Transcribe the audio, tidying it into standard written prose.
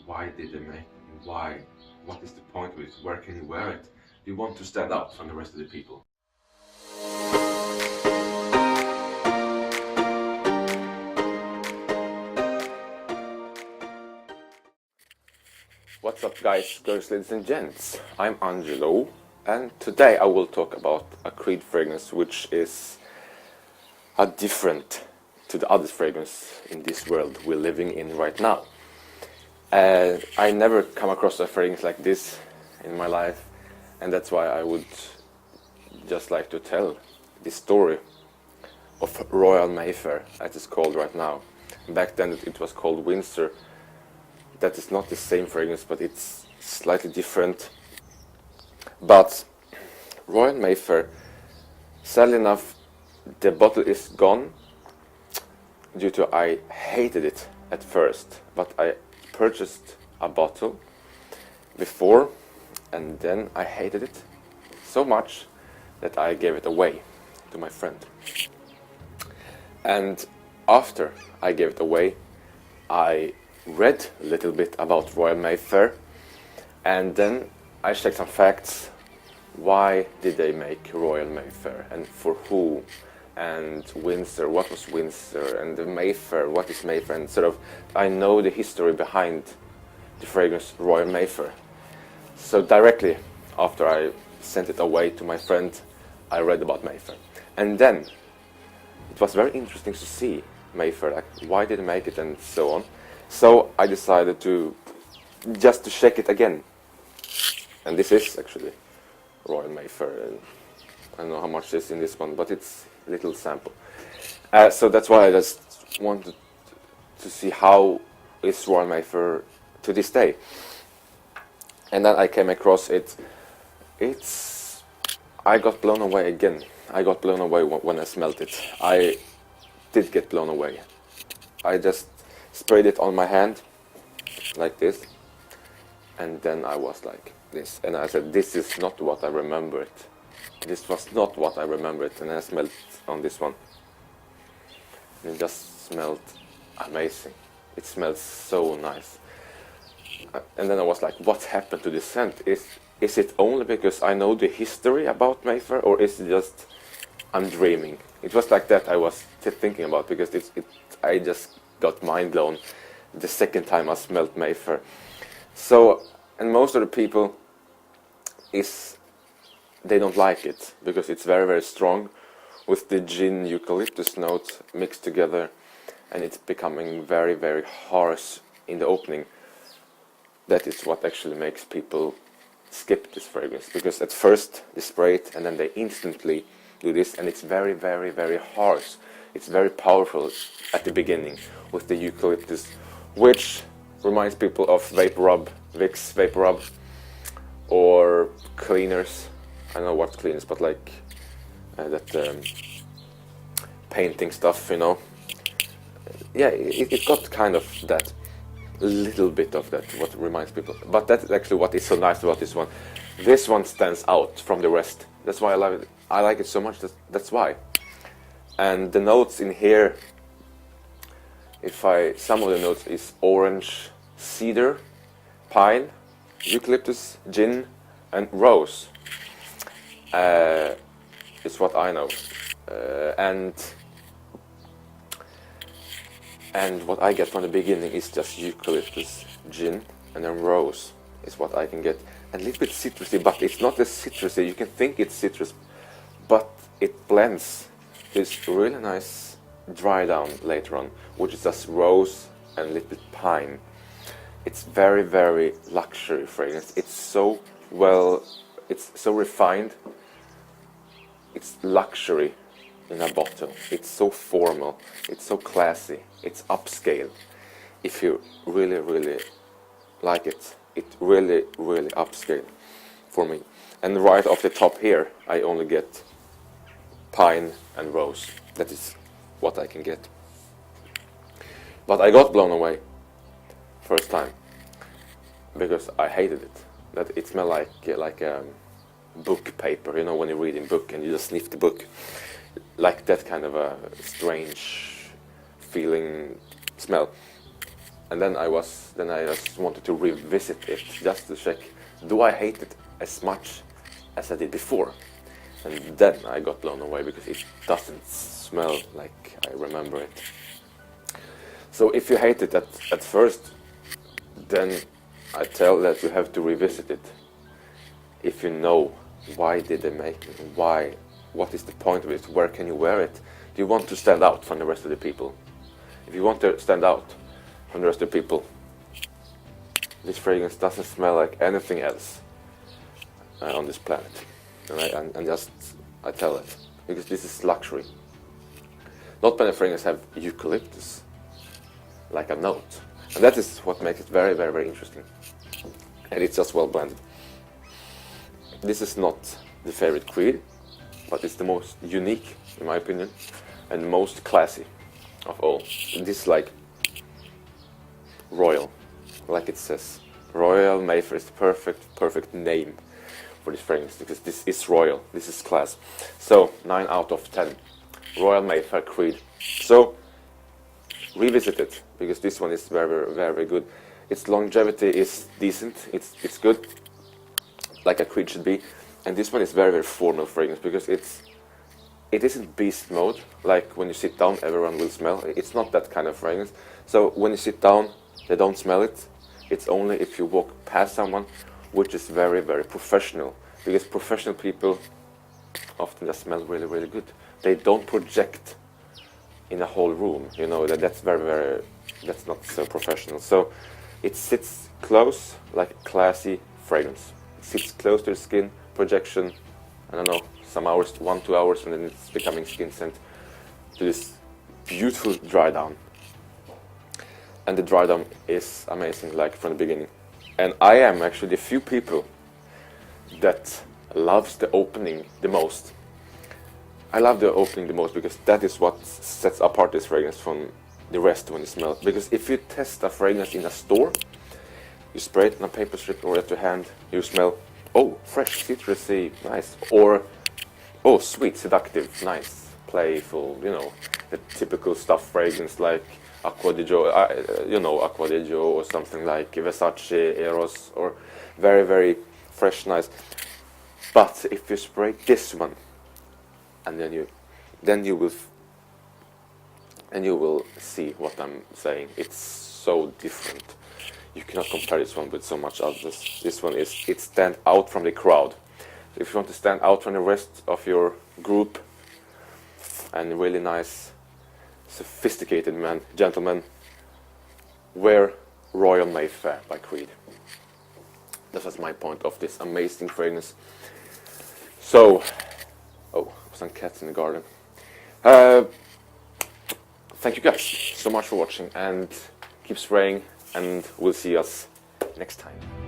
Why did they make it? Why? What is the point of it? Where can you wear it? Do you want to stand out from the rest of the people? What's up, guys, girls, ladies and gents? I'm Angelo, and today I will talk about a Creed fragrance which is a different to the other fragrance in this world we're living in right now. I never come across a fragrance like this in my life, and that's why I would just like to tell this story of Royal Mayfair, as it's called right now. Back then it was called Windsor. That is not the same fragrance, but it's slightly different. But Royal Mayfair, sadly enough, the bottle is gone due to I hated it at first, but I purchased a bottle before and then I hated it so much that I gave it away to my friend. And after I gave it away, I read a little bit about Royal Mayfair, and then I checked some facts. Why did they make Royal Mayfair, and for who? And Windsor, what was Windsor? And the Mayfair, what is Mayfair? And sort of, I know the history behind the fragrance Royal Mayfair. So directly after I sent it away to my friend, I read about Mayfair. And then it was very interesting to see Mayfair, like why did they make it and so on. So I decided to just check it again. And this is actually Royal Mayfair. I don't know how much is in this one, but it's a little sample. So that's why I just wanted to see how is Royal Mayfair to this day. And then I came across it. I got blown away again. I got blown away when I smelled it. I did get blown away. I just sprayed it on my hand like this, and then I was like this, and I said, this is not what I remember it. This was not what I remember it. And I smelled on this one, and it just smelled amazing. It smells so nice. And then I was like, what happened to this scent? Is it only because I know the history about Mayfair, or is it just I'm dreaming? It was like that I was thinking about, because I just got mind blown the second time I smelled Mayfair. So, and most of the people they don't like it because it's very, very strong with the gin eucalyptus notes mixed together, and it's becoming very, very harsh in the opening. That is what actually makes people skip this fragrance, because at first they spray it and then they instantly do this, and it's very, very, very harsh. It's very powerful at the beginning with the eucalyptus, which reminds people of Vapor Rub, Vicks Vapor Rub, or cleaners. I don't know what cleaners, but like that painting stuff, you know. Yeah, it got kind of that, little bit of that, what reminds people. But that's actually what is so nice about this one. This one stands out from the rest. That's why I love it. I like it so much. That's why. And the notes in here, some of the notes is orange, cedar, pine, eucalyptus, gin, and rose. It's what I know. And what I get from the beginning is just eucalyptus, gin, and then rose is what I can get. A little bit citrusy, but it's not as citrusy. You can think it's citrus, but it blends this really nice dry down later on, which is just rose and a little bit pine. It's very, very luxury fragrance. It's so refined. It's luxury in a bottle. It's so formal. It's so classy. It's upscale. If you really, really like it, it really, really upscale for me. And right off the top here, I only get pine and rose. That is what I can get. But I got blown away first time because I hated it. That it smelled like book paper, you know, when you're reading book and you just sniff the book, like that kind of a strange feeling smell. And then I just wanted to revisit it just to check, do I hate it as much as I did before? And then I got blown away because it doesn't smell like I remember it. So if you hate it at first, then I tell that you have to revisit it. If you know why did they make it, what is the point of it, where can you wear it? Do you want to stand out from the rest of the people? If you want to stand out from the rest of the people, this fragrance doesn't smell like anything else on this planet. And I tell it, because this is luxury. Not many fragrances have eucalyptus, like a note. And that is what makes it very, very, very interesting. And it's just well blended. This is not the favorite Creed, but it's the most unique, in my opinion, and most classy of all. This is like royal, like it says. Royal Mayfair is the perfect name for this fragrance, because this is royal, this is class. So 9 out of 10. Royal Mayfair Creed. So revisit it, because this one is very, very, very good. Its longevity is decent, it's good, like a Creed should be. And this one is very, very formal fragrance, because it isn't beast mode, like when you sit down everyone will smell. It's not that kind of fragrance. So when you sit down they don't smell it. It's only if you walk past someone, which is very, very professional, because professional people often just smell really, really good. They don't project in a whole room, you know, that's very, very, that's not so professional. So it sits close, like a classy fragrance. It sits close to the skin, projection, I don't know, some hours, 1-2 hours, and then it's becoming skin scent to this beautiful dry down. And the dry down is amazing, like from the beginning. And I am actually the few people that loves the opening the most. I love the opening the most, because that is what sets apart this fragrance from the rest when you smell it. Because if you test a fragrance in a store, you spray it on a paper strip or at your hand, you smell, oh, fresh, citrusy, nice. Or, oh, sweet, seductive, nice, playful, you know, the typical stuff fragrance like Acqua di Gio, you know, Acqua di Gio, or something like Versace, Eros, or very, very fresh, nice. But if you spray this one, and then you will see what I'm saying. It's so different. You cannot compare this one with so much others. This one it stands out from the crowd. So if you want to stand out from the rest of your group, and really nice, sophisticated gentlemen, wear Royal Mayfair by Creed. That was my point of this amazing fragrance. So, oh, some cats in the garden. Thank you guys so much for watching, and keep spraying, and we'll see us next time.